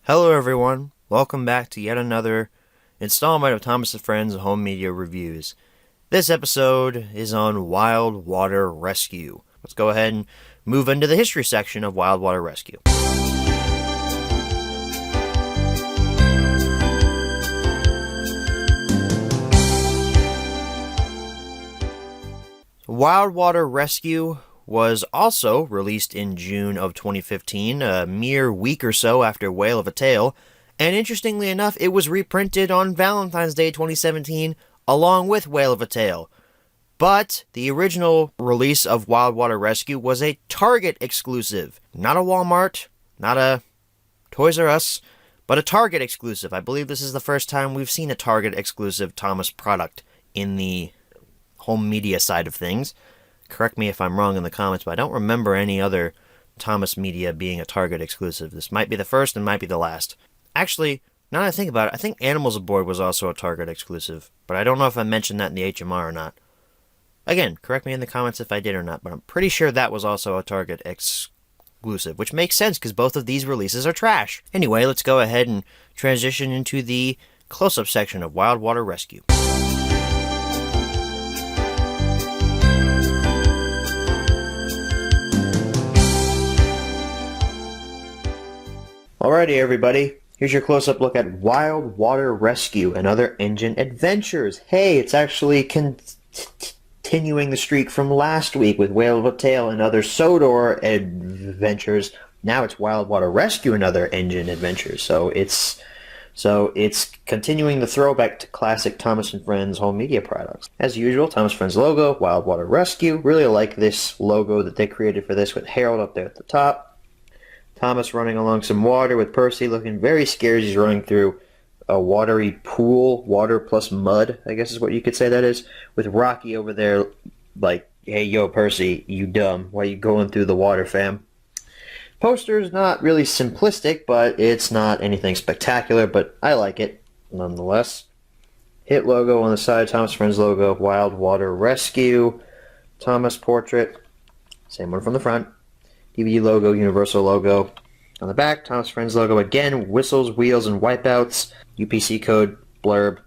Hello everyone, welcome back to yet another installment of Thomas & Friends Home Media Reviews. This episode is on Wild Water Rescue. Let's go ahead and move into the history section of Wild Water Rescue. Wild Water Rescue was also released in June of 2015, a mere week or so after Whale of a Tale, and interestingly enough, it was reprinted on Valentine's Day 2017 along with Whale of a Tale. But the original release of Wild Water Rescue was a Target exclusive, not a Walmart, not a Toys R Us, but a Target exclusive. I believe this is the first time we've seen a Target exclusive Thomas product in the home media side of things. Correct me if I'm wrong in the comments, but I don't remember any other Thomas media being a Target exclusive. This might be the first and might be the last. Actually, now that I think about it, I think Animals Aboard was also a Target exclusive, but I don't know if I mentioned that in the HMR or not. Again, correct me in the comments if I did or not, but I'm pretty sure that was also a Target exclusive, which makes sense because both of these releases are trash. Anyway, let's go ahead and transition into the close-up section of Wild Water Rescue. Alrighty everybody, here's your close-up look at Wild Water Rescue and Other Engine Adventures. Hey, it's actually continuing the streak from last week with Whale of a Tale and Other Sodor Adventures. Now it's Wild Water Rescue and Other Engine Adventures. So it's continuing the throwback to classic Thomas & Friends home media products. As usual, Thomas & Friends logo, Wild Water Rescue. Really like this logo that they created for this with Harold up there at the top. Thomas running along some water with Percy looking very scared as he's running through a watery pool, water plus mud, I guess is what you could say that is, with Rocky over there like, hey, yo, Percy, you dumb, why you going through the water, fam? Poster's not really simplistic, but it's not anything spectacular, but I like it nonetheless. Hit logo on the side, Thomas Friends logo, Wild Water Rescue, Thomas portrait, same one from the front. DVD logo, Universal logo. On the back, Thomas Friends logo again, whistles, wheels, and wipeouts. UPC code, blurb,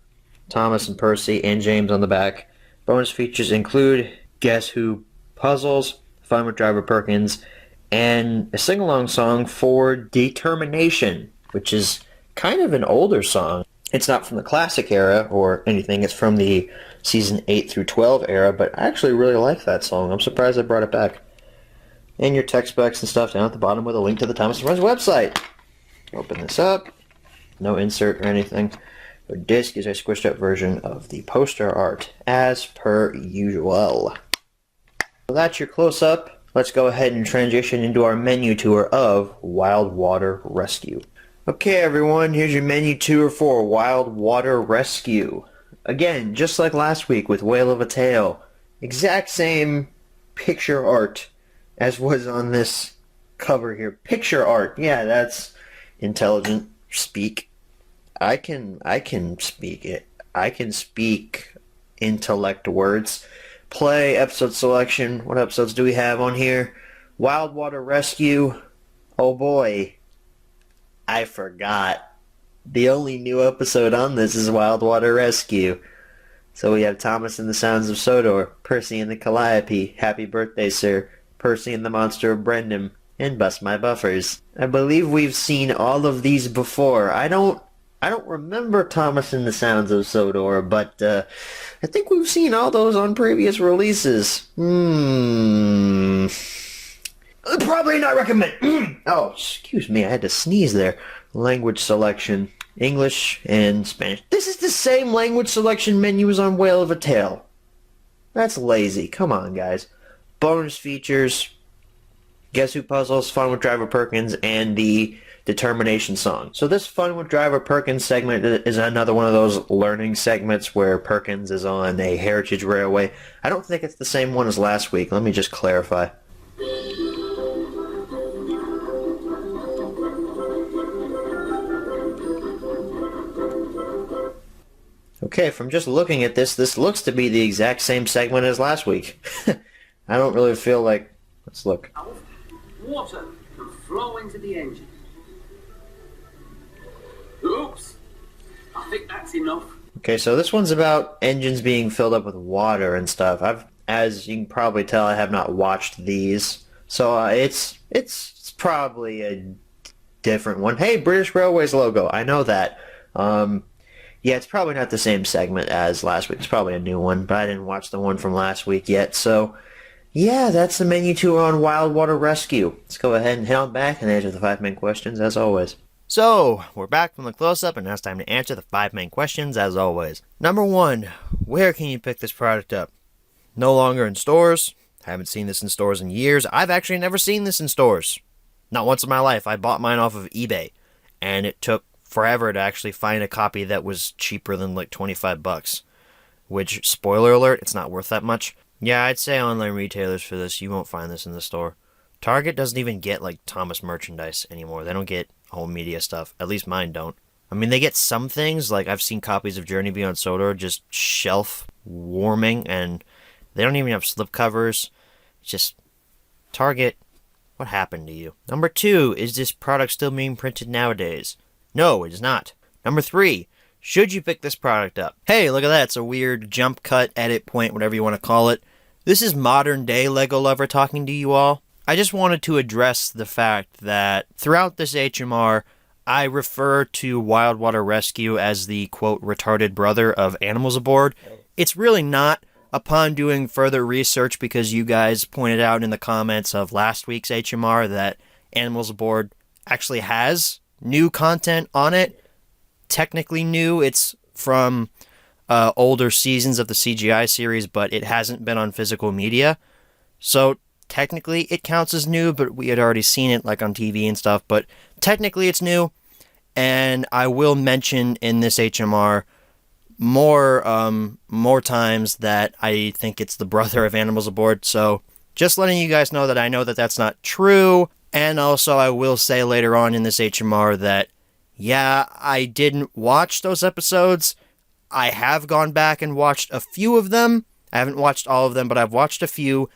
Thomas and Percy and James on the back. Bonus features include Guess Who puzzles, Fun with Driver Perkins, and a sing-along song for Determination, which is kind of an older song. It's not from the classic era or anything, it's from the season 8 through 12 era, but I actually really like that song. I'm surprised I brought it back. And your tech specs and stuff down at the bottom with a link to the Thomas & Friends website. Open this up. No insert or anything. The disc is a squished up version of the poster art, as per usual. So that's your close-up. Let's go ahead and transition into our menu tour of Wild Water Rescue. Okay everyone, here's your menu tour for Wild Water Rescue. Again, just like last week with Whale of a Tale. Exact same picture art as was on this cover here. Picture art. Yeah, that's intelligent speak. I can speak it. I can speak intellect words. Play, episode selection. What episodes do we have on here? Wild Water Rescue. Oh boy. I forgot. The only new episode on this is Wild Water Rescue. So we have Thomas and the Sounds of Sodor, Percy and the Calliope, Happy Birthday Sir, Percy and the Monster of Brendan, and Bust My Buffers. I believe we've seen all of these before. I don't remember Thomas and the Sounds of Sodor, but I think we've seen all those on previous releases. Probably not recommend. Oh, excuse me, I had to sneeze there. Language selection, English and Spanish. This is the same language selection menu as on Whale of a Tale. That's lazy. Come on, guys. Bonus features, Guess Who puzzles, Fun with Driver Perkins, and the Determination song. So this Fun with Driver Perkins segment is another one of those learning segments where Perkins is on a heritage railway. I don't think it's the same one as last week. Let me just clarify. Okay, from just looking at this looks to be the exact same segment as last week. I don't really feel like... Let's look. Water can flow into the engine. That's enough. Okay, so this one's about engines being filled up with water and stuff. As you can probably tell, I have not watched these, so it's probably a different one. Hey, British Railways logo, I know that. Yeah, it's probably not the same segment as last week. It's probably a new one, but I didn't watch the one from last week yet. So, yeah, that's the menu tour on Wild Water Rescue. Let's go ahead and head on back and answer the 5 main questions as always. So, we're back from the close-up, and now it's time to answer the 5 main questions as always. Number 1, where can you pick this product up? No longer in stores. Haven't seen this in stores in years. I've actually never seen this in stores. Not once in my life. I bought mine off of eBay, and it took forever to actually find a copy that was cheaper than like $25, which, spoiler alert, it's not worth that much. Yeah, I'd say online retailers for this, you won't find this in the store. Target doesn't even get like Thomas merchandise anymore. They don't get home media stuff. At least mine don't. I mean, they get some things, like I've seen copies of Journey Beyond Sodor just shelf warming, and they don't even have slipcovers. It's just, Target, what happened to you? Number 2, is this product still being printed nowadays? No, it is not. Number 3, should you pick this product up? Hey, look at that. It's a weird jump cut, edit point, whatever you want to call it. This is modern day Lego Lover talking to you all. I just wanted to address the fact that throughout this HMR, I refer to Wild Water Rescue as the, quote, retarded brother of Animals Aboard. It's really not. Upon doing further research, because you guys pointed out in the comments of last week's HMR that Animals Aboard actually has new content on it. Technically new. It's from older seasons of the CGI series, but it hasn't been on physical media. So technically it counts as new, but we had already seen it like on TV and stuff. But technically it's new. And I will mention in this HMR more times that I think it's the brother of Animals Aboard. So just letting you guys know that I know that that's not true. And also I will say later on in this HMR that, yeah, I didn't watch those episodes. I have gone back and watched a few of them. I haven't watched all of them, but I've watched a few.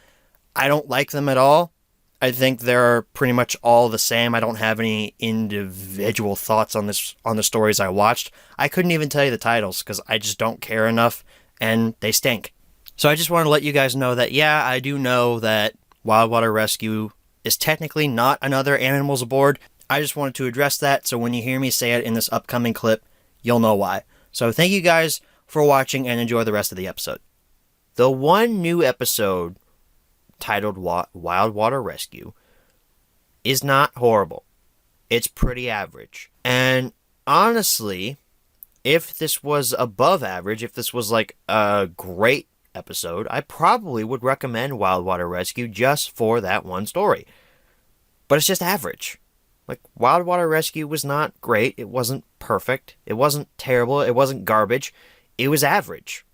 I don't like them at all. I think they're pretty much all the same. I don't have any individual thoughts on the stories I watched. I couldn't even tell you the titles because I just don't care enough, and they stink. So I just want to let you guys know that, yeah, I do know that Wild Water Rescue is technically not another Animals Aboard. I just wanted to address that, so when you hear me say it in this upcoming clip, you'll know why. So thank you guys for watching, and enjoy the rest of the episode. The one new episode titled Wild Water Rescue is not horrible. It's pretty average. And honestly, if this was above average, if this was like a great episode, I probably would recommend Wild Water Rescue just for that one story. But it's just average. Like, Wild Water Rescue was not great. It wasn't perfect. It wasn't terrible. It wasn't garbage. It was average.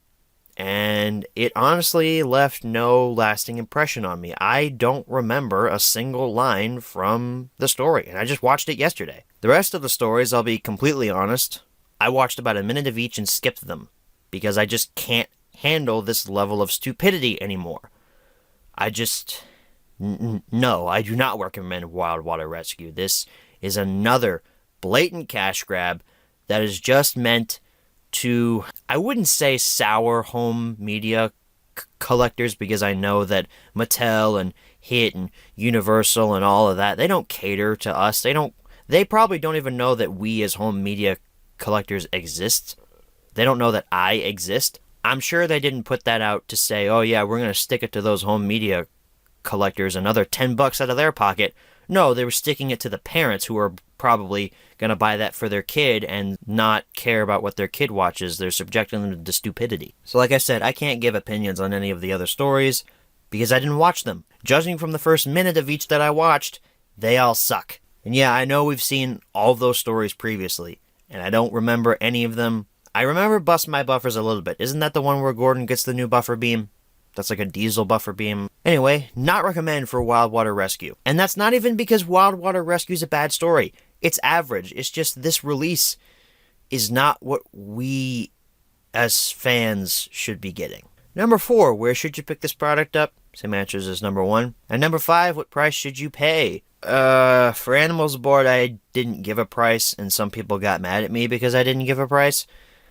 And it honestly left no lasting impression on me. I don't remember a single line from the story, and I just watched it yesterday. The rest of the stories, I'll be completely honest, I watched about a minute of each and skipped them, because I just can't handle this level of stupidity anymore. I just... No, I do not recommend Wild Water Rescue. This is another blatant cash grab that is just meant to, I wouldn't say sour home media collectors, because I know that Mattel and Hit and Universal and all of that, they don't cater to us. They probably don't even know that we as home media collectors exist. They don't know that I exist. I'm sure they didn't put that out to say, oh yeah, we're going to stick it to those home media collectors, another $10 out of their pocket. No, they were sticking it to the parents who are probably going to buy that for their kid and not care about what their kid watches. They're subjecting them to stupidity. So like I said, I can't give opinions on any of the other stories because I didn't watch them. Judging from the first minute of each that I watched, they all suck. And yeah, I know we've seen all of those stories previously, and I don't remember any of them. I remember Bust My Buffers a little bit. Isn't that the one where Gordon gets the new buffer beam? That's like a diesel buffer beam. Anyway, not recommend for Wild Water Rescue. And that's not even because Wild Water Rescue is a bad story. It's average. It's just this release is not what we as fans should be getting. Number 4, where should you pick this product up? Same answers as number 1. And number 5, what price should you pay? For Animals Aboard, I didn't give a price, and some people got mad at me because I didn't give a price.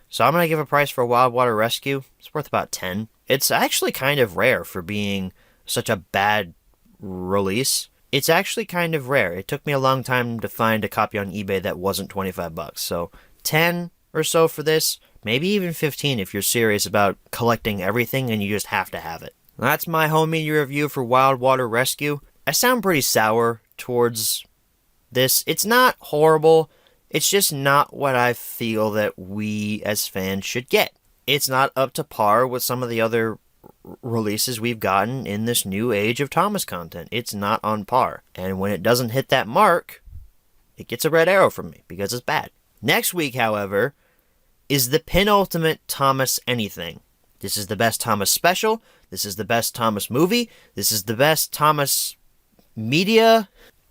So I'm going to give a price for Wild Water Rescue. It's worth about 10. It's actually kind of rare for being such a bad release. It's actually kind of rare. It took me a long time to find a copy on eBay that wasn't $25. So 10 or so for this, maybe even 15 if you're serious about collecting everything and you just have to have it. That's my home media review for Wild Water Rescue. I sound pretty sour towards this. It's not horrible. It's just not what I feel that we as fans should get. It's not up to par with some of the other releases we've gotten in this new age of Thomas content. It's not on par. And when it doesn't hit that mark, it gets a red arrow from me because it's bad. Next week, however, is the penultimate Thomas anything. This is the best Thomas special. This is the best Thomas movie. This is the best Thomas media.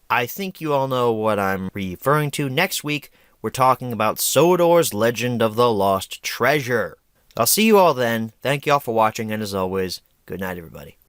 I think you all know what I'm referring to. Next week, we're talking about Sodor's Legend of the Lost Treasure. I'll see you all then. Thank you all for watching, and as always, good night, everybody.